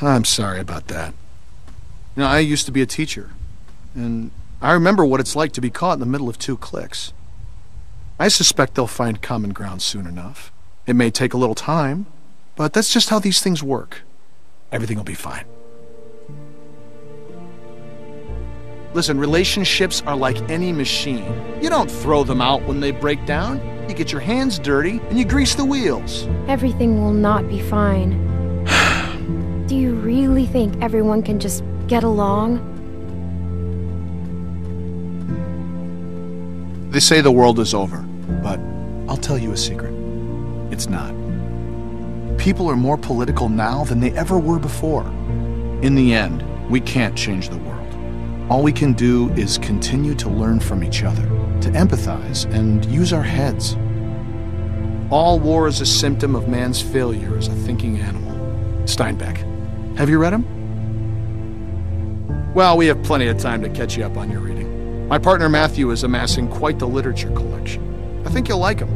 I'm sorry about that. You know, I used to be a teacher, and I remember what it's like to be caught in the middle of two cliques. I suspect they'll find common ground soon enough. It may take a little time, but that's just how these things work. Everything will be fine. Listen, relationships are like any machine. You don't throw them out when they break down. You get your hands dirty and you grease the wheels. Everything will not be fine. Do you really think everyone can just get along? They say the world is over, but I'll tell you a secret. It's not. People are more political now than they ever were before. In the end, we can't change the world. All we can do is continue to learn from each other, to empathize, and use our heads. All war is a symptom of man's failure as a thinking animal. Steinbeck. Have you read him? Well, we have plenty of time to catch you up on your reading. My partner Matthew is amassing quite the literature collection. I think you'll like him.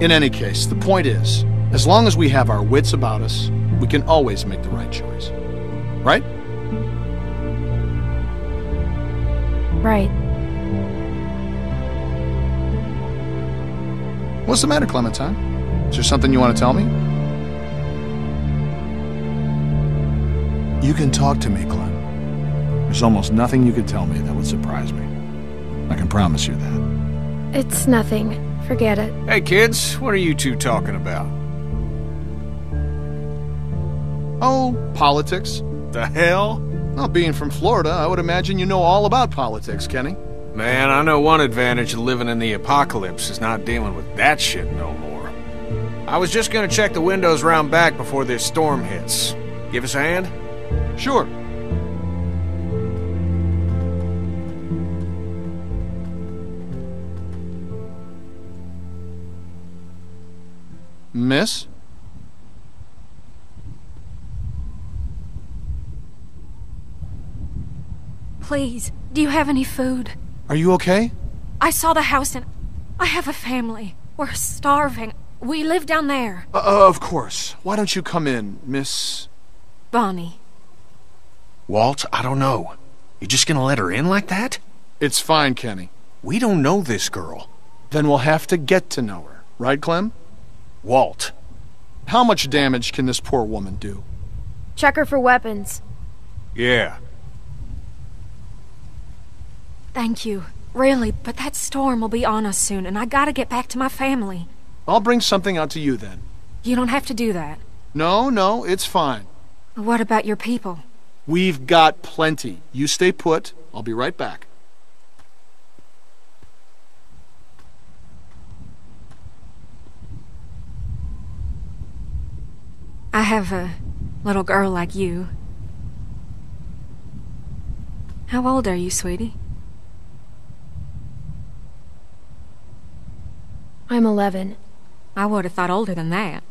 In any case, the point is, as long as we have our wits about us, we can always make the right choice. Right? Right. What's the matter, Clementine? Is there something you want to tell me? You can talk to me, Clem. There's almost nothing you could tell me that would surprise me. I can promise you that. It's nothing. Forget it. Hey kids, what are you two talking about? Oh, politics. The hell? Well, being from Florida, I would imagine you know all about politics, Kenny. Man, I know one advantage of living in the apocalypse is not dealing with that shit no more. I was just gonna check the windows round back before this storm hits. Give us a hand? Sure. Miss? Please, do you have any food? Are you okay? I saw the house and I have a family. We're starving. We live down there. Of course. Why don't you come in, Miss... Bonnie. Walt, I don't know. You just gonna let her in like that? It's fine, Kenny. We don't know this girl. Then we'll have to get to know her. Right, Clem? Walt. How much damage can this poor woman do? Check her for weapons. Yeah. Thank you. Really, but that storm will be on us soon, and I gotta get back to my family. I'll bring something out to you then. You don't have to do that. No, it's fine. What about your people? We've got plenty. You stay put. I'll be right back. I have a little girl like you. How old are you, sweetie? I'm 11. I would have thought older than that.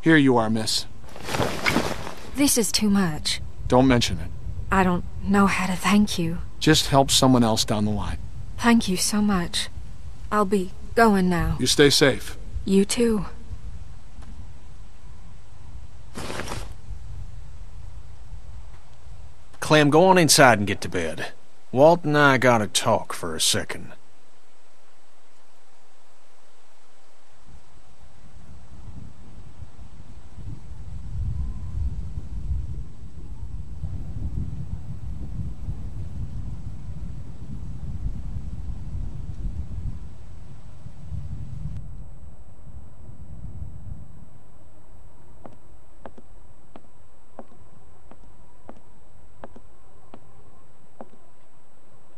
Here you are, miss. This is too much. Don't mention it. I don't know how to thank you. Just help someone else down the line. Thank you so much. I'll be going now. You stay safe. You too. Clem, go on inside and get to bed. Walt and I gotta talk for a second.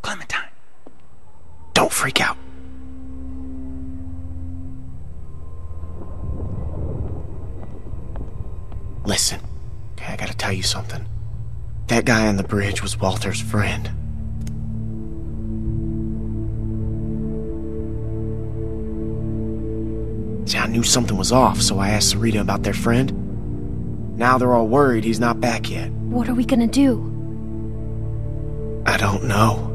Clementine, don't freak out. Listen, okay, I gotta tell you something. That guy on the bridge was Walter's friend. See, I knew something was off, so I asked Sarita about their friend. Now they're all worried he's not back yet. What are we gonna do? I don't know.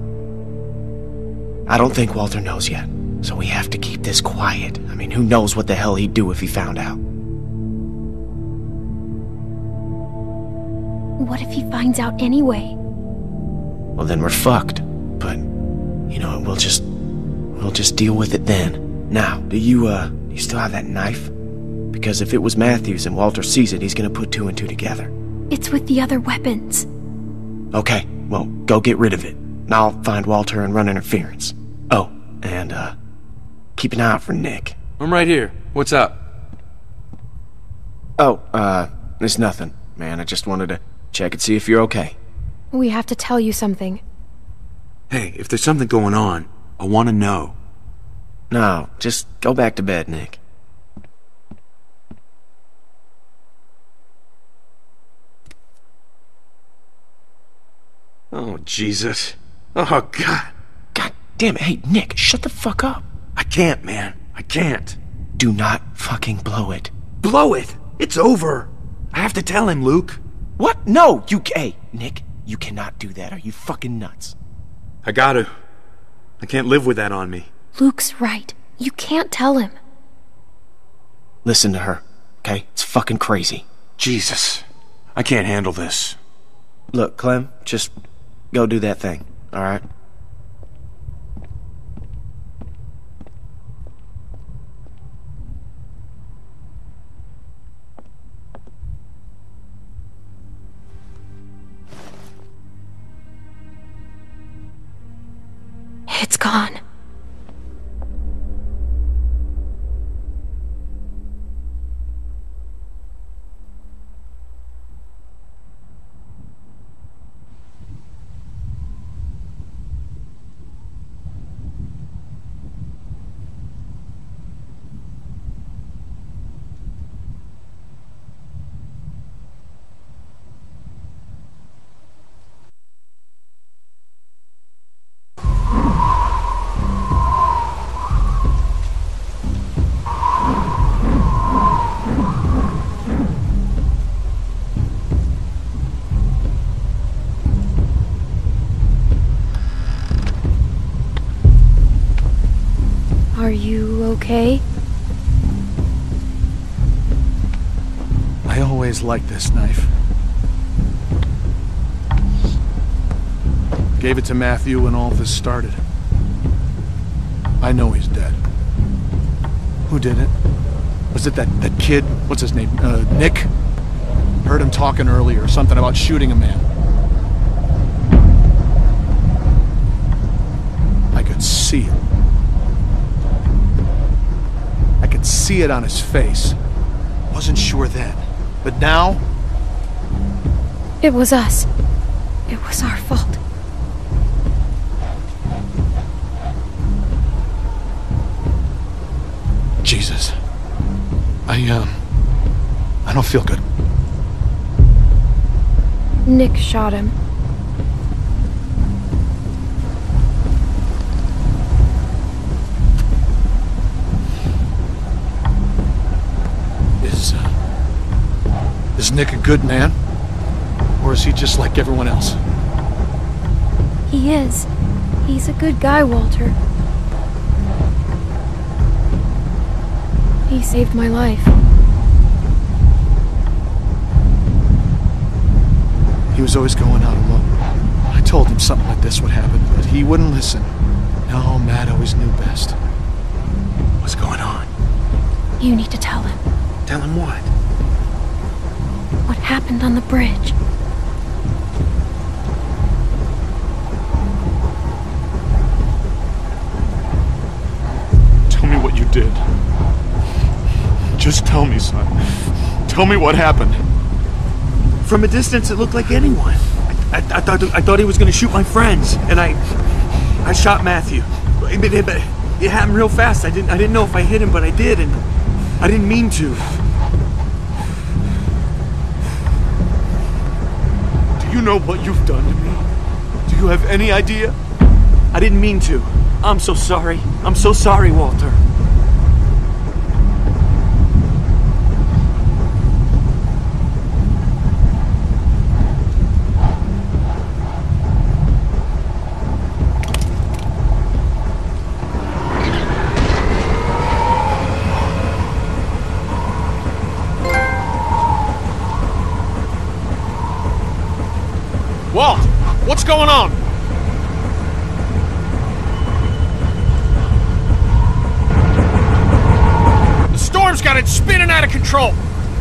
I don't think Walter knows yet, so we have to keep this quiet. I mean, who knows what the hell he'd do if he found out. What if he finds out anyway? Well, then we're fucked. But, you know, we'll just deal with it then. Now, do you still have that knife? Because if it was Matthews and Walter sees it, he's gonna put two and two together. It's with the other weapons. Okay, well, go get rid of it. And I'll find Walter and run interference. Oh, and, keep an eye out for Nick. I'm right here. What's up? Oh, it's nothing, man. I just wanted to check and see if you're okay. We have to tell you something. Hey, if there's something going on, I want to know. No, just go back to bed, Nick. Oh, Jesus. Oh, God. God damn it. Hey, Nick, shut the fuck up. I can't, man. I can't. Do not fucking blow it. Blow it! It's over! I have to tell him, Luke. What? No, hey, Nick, you cannot do that. Are you fucking nuts? I gotta. I can't live with that on me. Luke's right. You can't tell him. Listen to her, okay? It's fucking crazy. Jesus. I can't handle this. Look, Clem, just go do that thing, alright? It's gone. Are you okay? I always liked this knife. Gave it to Matthew when all this started. I know he's dead. Who did it? Was it that kid? What's his name? Nick? Heard him talking earlier, something about shooting a man. I could see it. I could see it on his face. Wasn't sure then, but now... It was us. It was our fault. Jesus. I don't feel good. Nick shot him. Is Nick a good man? Or is he just like everyone else? He is. He's a good guy, Walter. He saved my life. He was always going out alone. I told him something like this would happen, but he wouldn't listen. No, Matt always knew best. What's going on? You need to tell him. Tell him what? What happened on the bridge. Tell me what you did. Just tell me, son. Tell me what happened. From a distance, it looked like anyone. I thought he was going to shoot my friends, and I shot Matthew. But it happened real fast. I didn't know if I hit him, but I did, and I didn't mean to. Do you know what you've done to me? Do you have any idea? I didn't mean to. I'm so sorry. I'm so sorry, Walter. What's going on? The storm's got it spinning out of control.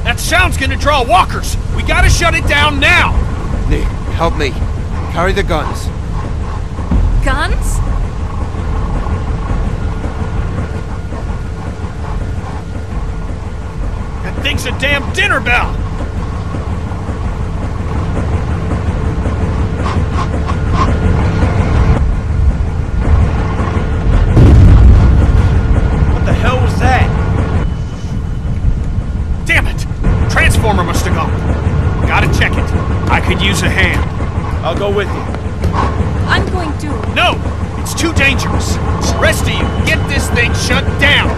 That sound's gonna draw walkers. We gotta shut it down now. Nick, help me. Carry the guns. Guns? That thing's a damn dinner bell. What the hell was that? Damn it! Transformer must have gone. Gotta check it. I could use a hand. I'll go with you. I'm going to. No! It's too dangerous. Rest of you, get this thing shut down!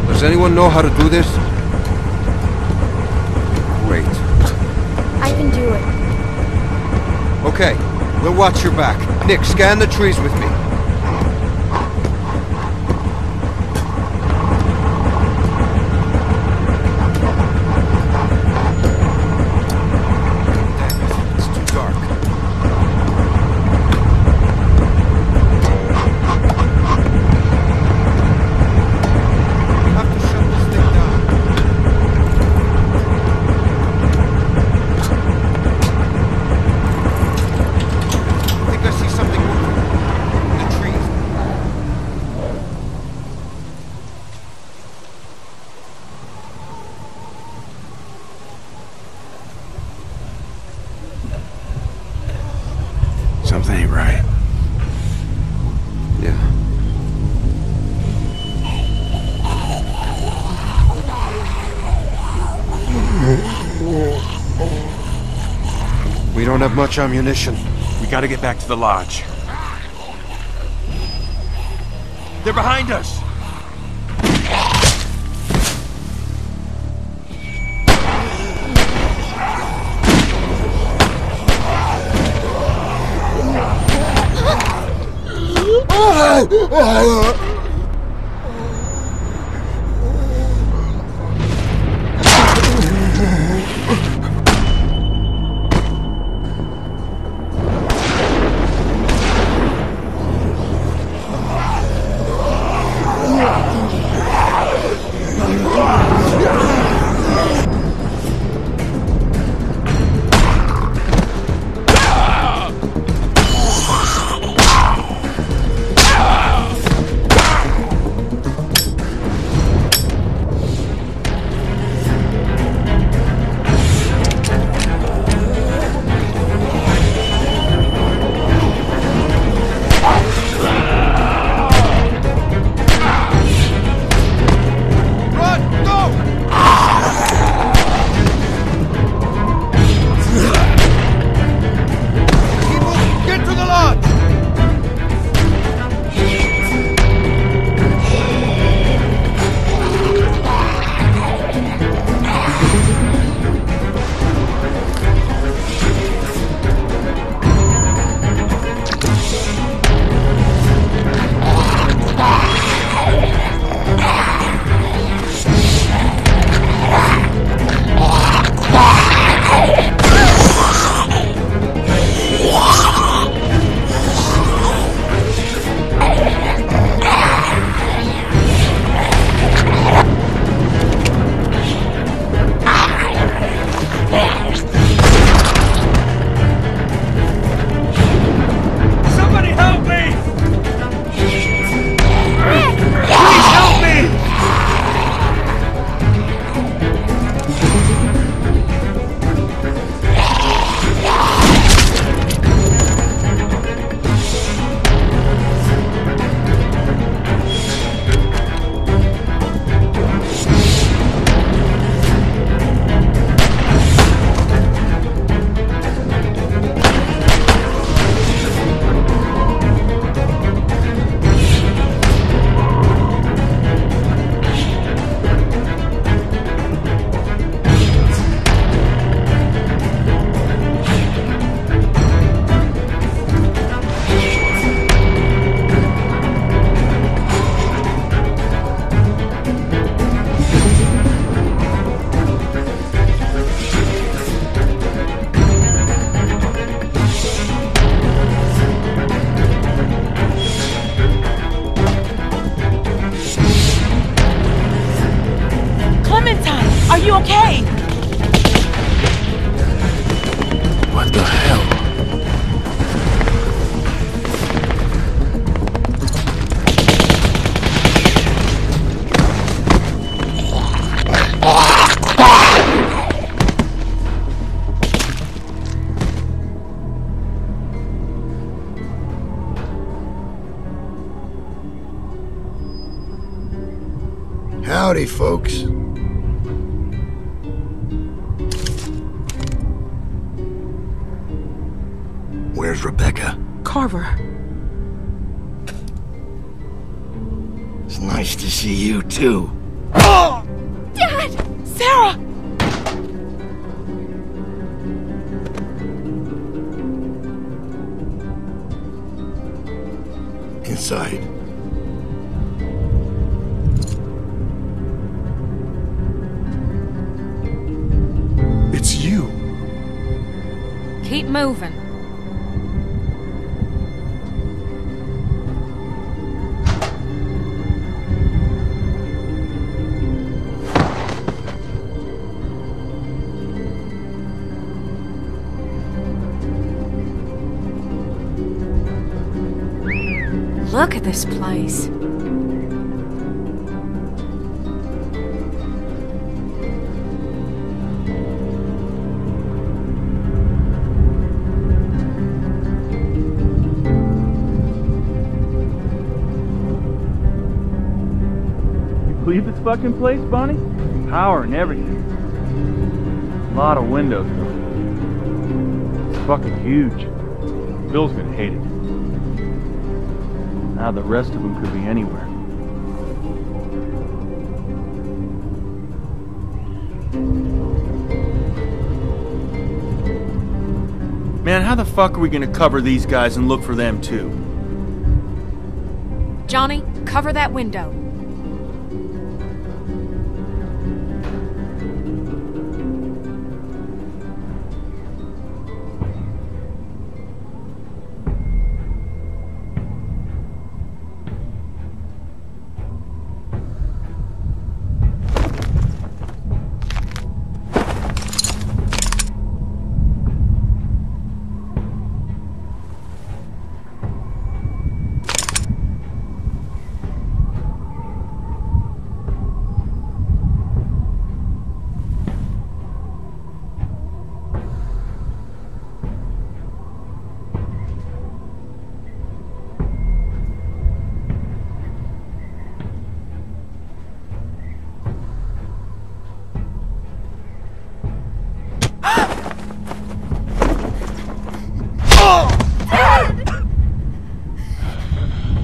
Does anyone know how to do this? Great. I can do it. Okay, we'll watch your back. Nick, scan the trees with me. Damn it, it's too dark. We have to shut this thing down. I think I see something moving in the trees. Something ain't right. Yeah. We don't have much ammunition. We gotta get back to the lodge. They're behind us! Howdy, folks. Where's Rebecca? Carver. It's nice to see you, too. Oh! Dad! Sarah! Inside. It's you. Keep moving. Look at this place. Believe this fucking place, Bonnie? Power and everything. A lot of windows, though. It's fucking huge. Bill's gonna hate it. Now the rest of them could be anywhere. Man, how the fuck are we gonna cover these guys and look for them too? Johnny, cover that window.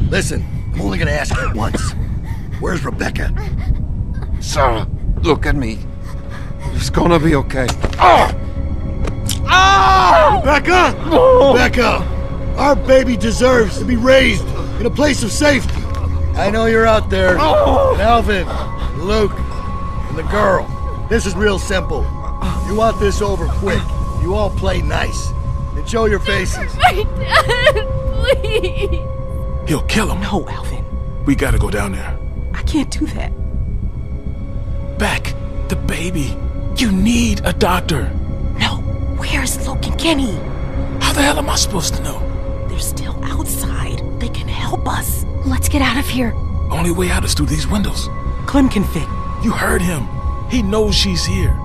Listen, I'm only gonna ask you once. Where's Rebecca? Sarah, look at me. It's gonna be okay. Rebecca! Rebecca! Our baby deserves to be raised in a place of safety. I know you're out there. And Alvin, Luke, and the girl. This is real simple. You want this over quick. You all play nice. And show your faces. My dad, please. He'll kill him. No, Alvin. We gotta go down there. I can't do that. Beck, the baby. You need a doctor. No. Where's Luke and Kenny? How the hell am I supposed to know? They're still outside. They can help us. Let's get out of here. Only way out is through these windows. Clem can fit. You heard him. He knows she's here.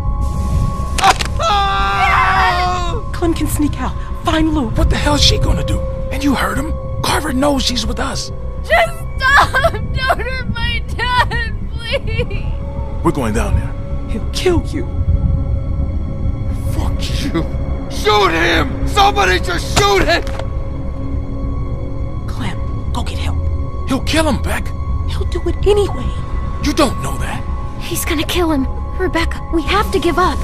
Clem can sneak out. Find Luke. What the hell's she gonna do? And you heard him. Carver knows she's with us. Just stop! Don't hurt my dad, please! We're going down there. He'll kill you. Fuck you. Shoot him! Somebody just shoot him! Clem, go get help. He'll kill him, Beck. He'll do it anyway. You don't know that. He's gonna kill him. Rebecca, we have to give up.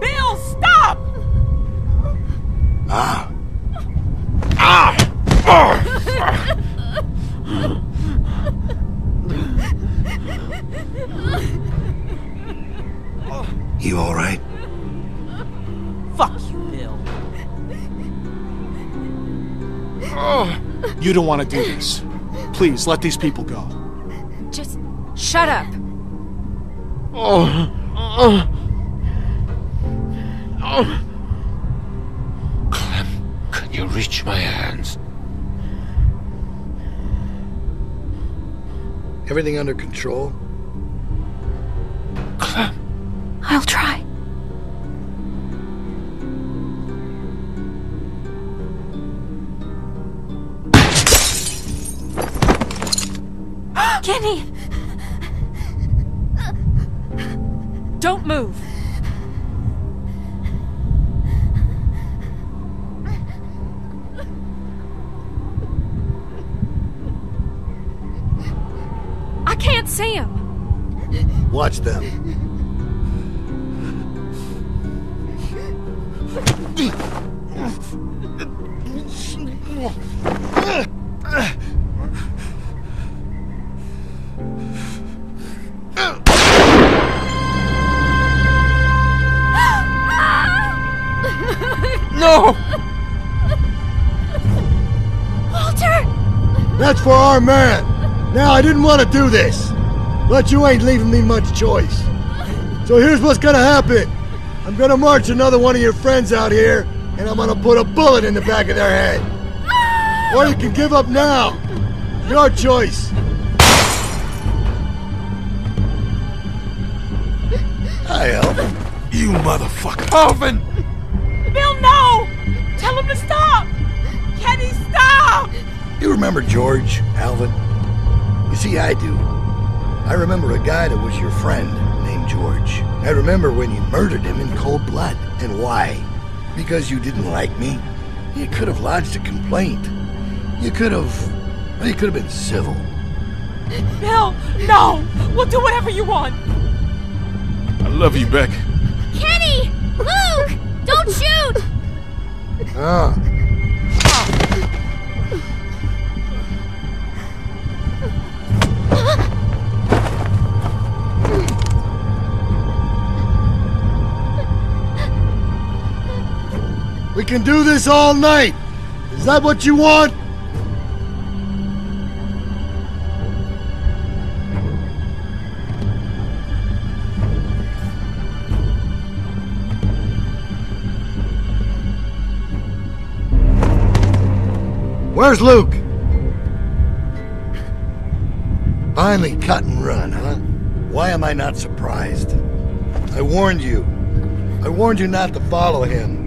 Bill, stop! You all right? Fuck you, Bill. You don't want to do this. Please, let these people go. Just shut up. Clem, can you reach my hands? Everything under control? Clem. I'll try. Kenny! Don't move! I can't see him! Watch them. No! Walter! That's for our man. Now, I didn't want to do this, but you ain't leaving me much choice. So here's what's gonna happen. I'm gonna march another one of your friends out here, and I'm gonna put a bullet in the back of their head. Or you can give up now. Your choice. Hi, Alvin. You motherfucker. Alvin! Bill, no! Tell him to stop! Kenny, stop! You remember George, Alvin? You see, I do. I remember a guy that was your friend named George. I remember when you murdered him in cold blood. And why? Because you didn't like me? You could have lodged a complaint. You could have been civil. Bill, no! We'll do whatever you want! I love you, Beck. Kenny! Luke! Don't shoot! Ah. We can do this all night. Is that what you want? Where's Luke? Finally cut and run, huh? Why am I not surprised? I warned you. I warned you not to follow him.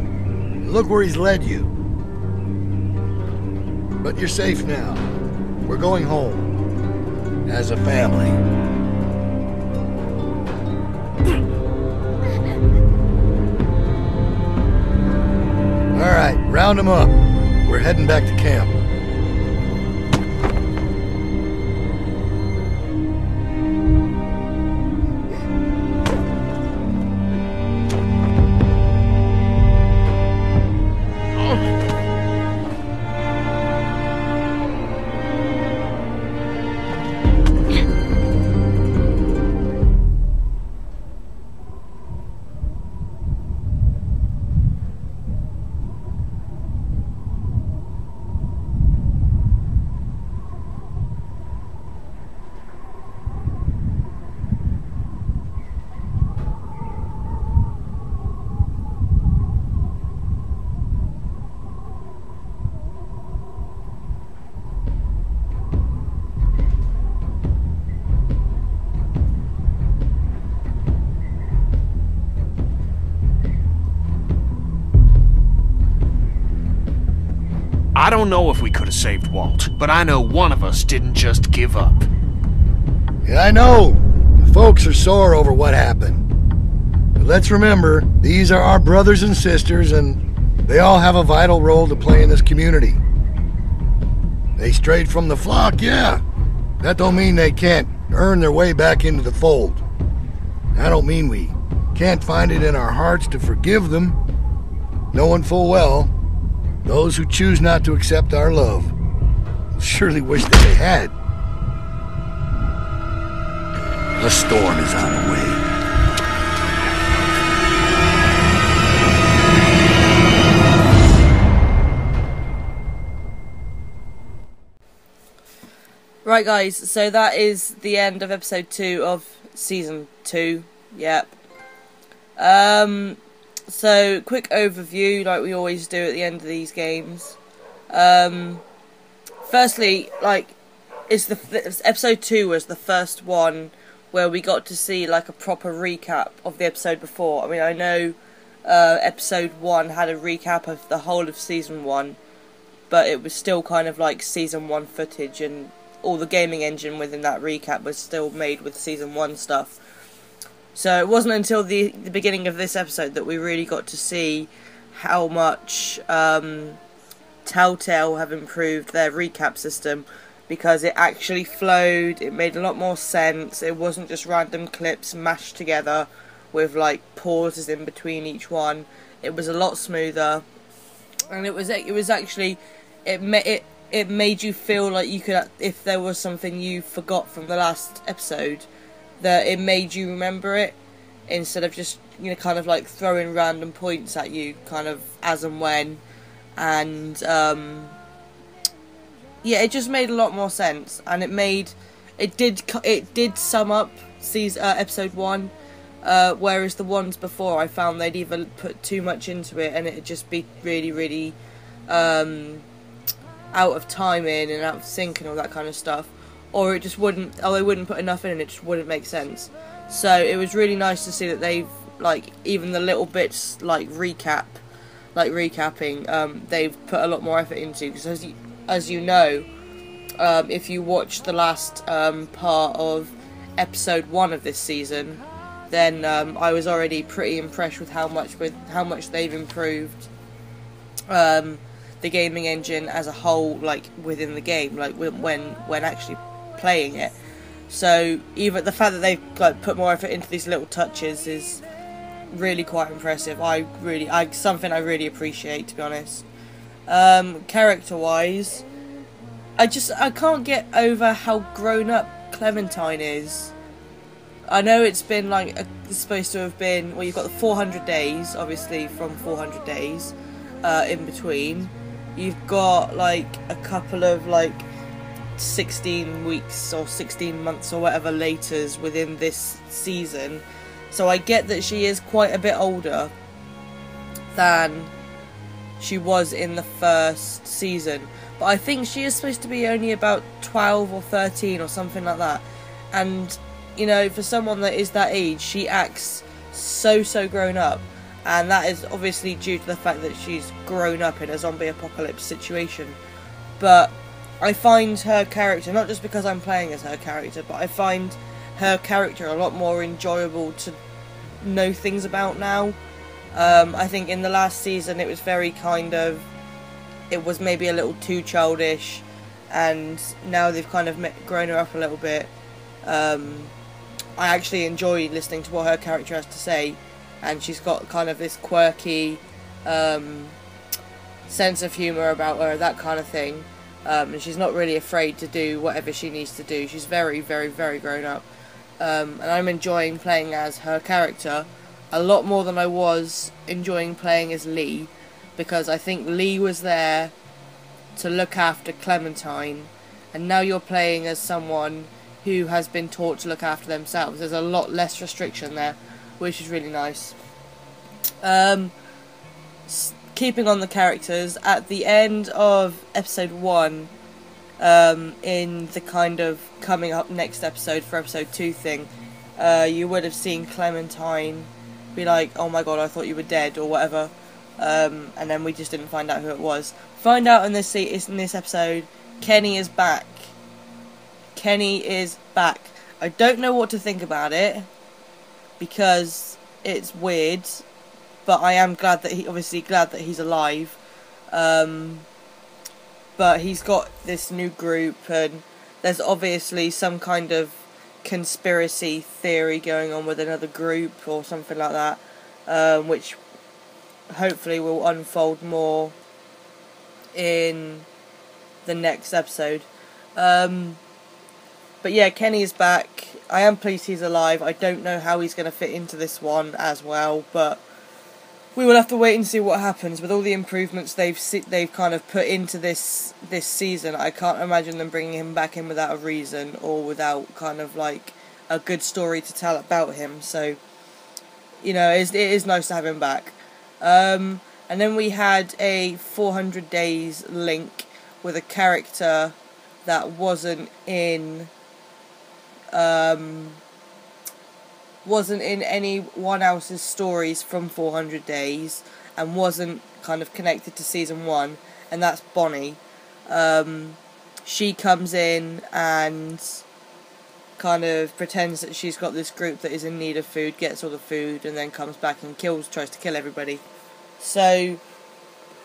Look where he's led you. But you're safe now. We're going home. As a family. All right, round them up. We're heading back to camp. I don't know if we could have saved Walt, but I know one of us didn't just give up. Yeah, I know. The folks are sore over what happened. But let's remember, these are our brothers and sisters, and they all have a vital role to play in this community. They strayed from the flock, yeah. That don't mean they can't earn their way back into the fold. I don't mean we can't find it in our hearts to forgive them, knowing full well those who choose not to accept our love will surely wish that they had. The storm is on the way. Right, guys, so that is the end of episode 2 of season 2. Yep. So, quick overview, like we always do at the end of these games. Firstly, like, episode 2 was the first one where we got to see, like, a proper recap of the episode before. I mean, I know episode 1 had a recap of the whole of season 1, but it was still kind of like season 1 footage, and all the gaming engine within that recap was still made with season 1 stuff. So it wasn't until the beginning of this episode that we really got to see how much Telltale have improved their recap system, because it actually flowed, it made a lot more sense, it wasn't just random clips mashed together with like pauses in between each one. It was a lot smoother, and it made you feel like you could, if there was something you forgot from the last episode, that it made you remember it, instead of just, you know, kind of like throwing random points at you kind of as and when. And yeah, it just made a lot more sense, and it did sum up episode 1, whereas the ones before I found they'd either put too much into it and it'd just be really, really out of timing and out of sync and all that kind of stuff, or it just wouldn't, or they wouldn't put enough in and it just wouldn't make sense. So it was really nice to see that they've, like, even the little bits like recapping, they've put a lot more effort into, because as you know, if you watch the last part of episode 1 of this season, then I was already pretty impressed with how much they've improved the gaming engine as a whole, like within the game, like when actually playing it. So even the fact that they've like put more effort into these little touches is really quite impressive. Something I really appreciate, to be honest. Character wise, I can't get over how grown up Clementine is. I know it's been like it's supposed to have been, well, you've got the 400 days, obviously, from 400 days in between. You've got like a couple of like 16 weeks or 16 months or whatever laters within this season, so I get that she is quite a bit older than she was in the first season, but I think she is supposed to be only about 12 or 13 or something like that. And you know, for someone that is that age, she acts so grown up, and that is obviously due to the fact that she's grown up in a zombie apocalypse situation. But I find her character, not just because I'm playing as her character, but I find her character a lot more enjoyable to know things about now. I think in the last season it was very it was maybe a little too childish, and now they've kind of grown her up a little bit. I actually enjoy listening to what her character has to say, and she's got kind of this quirky sense of humour about her, that kind of thing. And she's not really afraid to do whatever she needs to do. She's very grown up. And I'm enjoying playing as her character a lot more than I was enjoying playing as Lee, because I think Lee was there to look after Clementine, and now you're playing as someone who has been taught to look after themselves. There's a lot less restriction there, which is really nice. Keeping on the characters, at the end of episode 1, in the kind of coming up next episode for episode 2 thing, you would have seen Clementine be like, oh my god, I thought you were dead, or whatever, and then we just didn't find out who it was. Find out in this episode, Kenny is back. Kenny is back. I don't know what to think about it, because it's weird, but I am glad that he's alive. But he's got this new group, and there's obviously some kind of conspiracy theory going on with another group or something like that, which hopefully will unfold more in the next episode. But yeah, Kenny is back. I am pleased he's alive. I don't know how he's going to fit into this one as well, but we will have to wait and see what happens. With all the improvements they've kind of put into this season, I can't imagine them bringing him back in without a reason, or without kind of like a good story to tell about him. So, you know, it is nice to have him back. And then we had a 400 Days link with a character that wasn't in anyone else's stories from 400 Days, and wasn't kind of connected to season 1, and that's Bonnie. she comes in and kind of pretends that she's got this group that is in need of food, gets all the food, and then comes back and tries to kill everybody. So,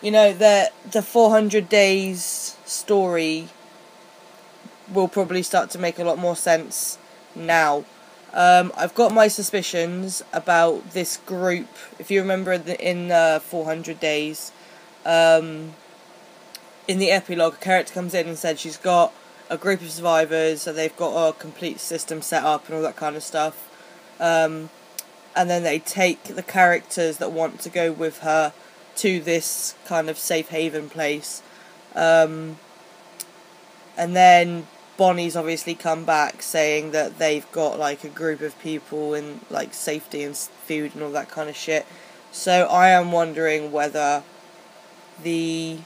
you know, the 400 days story will probably start to make a lot more sense now. I've got my suspicions about this group. If you remember in 400 days, in the epilogue, a character comes in and said she's got a group of survivors, so they've got a complete system set up and all that kind of stuff. And then they take the characters that want to go with her to this kind of safe haven place. And then Bonnie's obviously come back saying that they've got like a group of people in like safety and food and all that kind of shit. So I am wondering whether the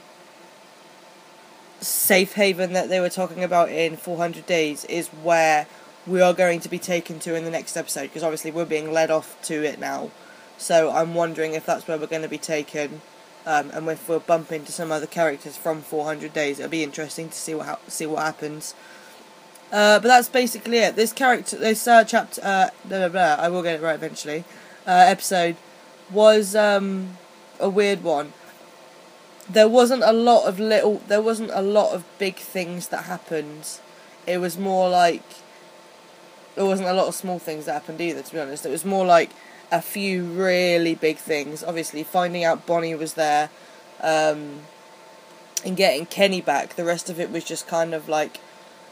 safe haven that they were talking about in 400 days is where we are going to be taken to in the next episode, because obviously we're being led off to it now. So I'm wondering if that's where we're going to be taken, and if we'll bump into some other characters from 400 days. It'll be interesting to see what happens. But that's basically it. This chapter, I will get it right eventually. Episode was a weird one. There wasn't a lot of big things that happened. It was more like, there wasn't a lot of small things that happened either, to be honest. It was more like a few really big things. Obviously, finding out Bonnie was there, and getting Kenny back. The rest of it was just kind of like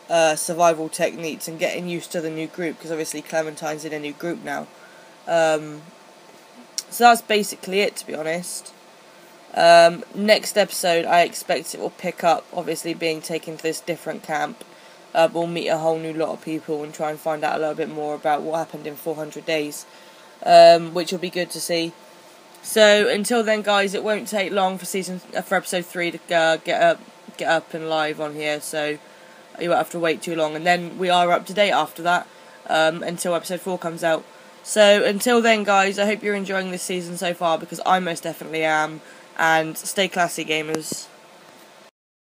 survival techniques and getting used to the new group, because obviously Clementine's in a new group now. So that's basically it, to be honest. Next episode, I expect it will pick up, obviously being taken to this different camp. We'll meet a whole new lot of people and try and find out a little bit more about what happened in 400 days, which will be good to see. So until then, guys, it won't take long for episode 3 to get up and live on here, so you won't have to wait too long, and then we are up to date after that, until episode 4 comes out. So until then, guys, I hope you're enjoying this season so far, because I most definitely am. And stay classy, gamers.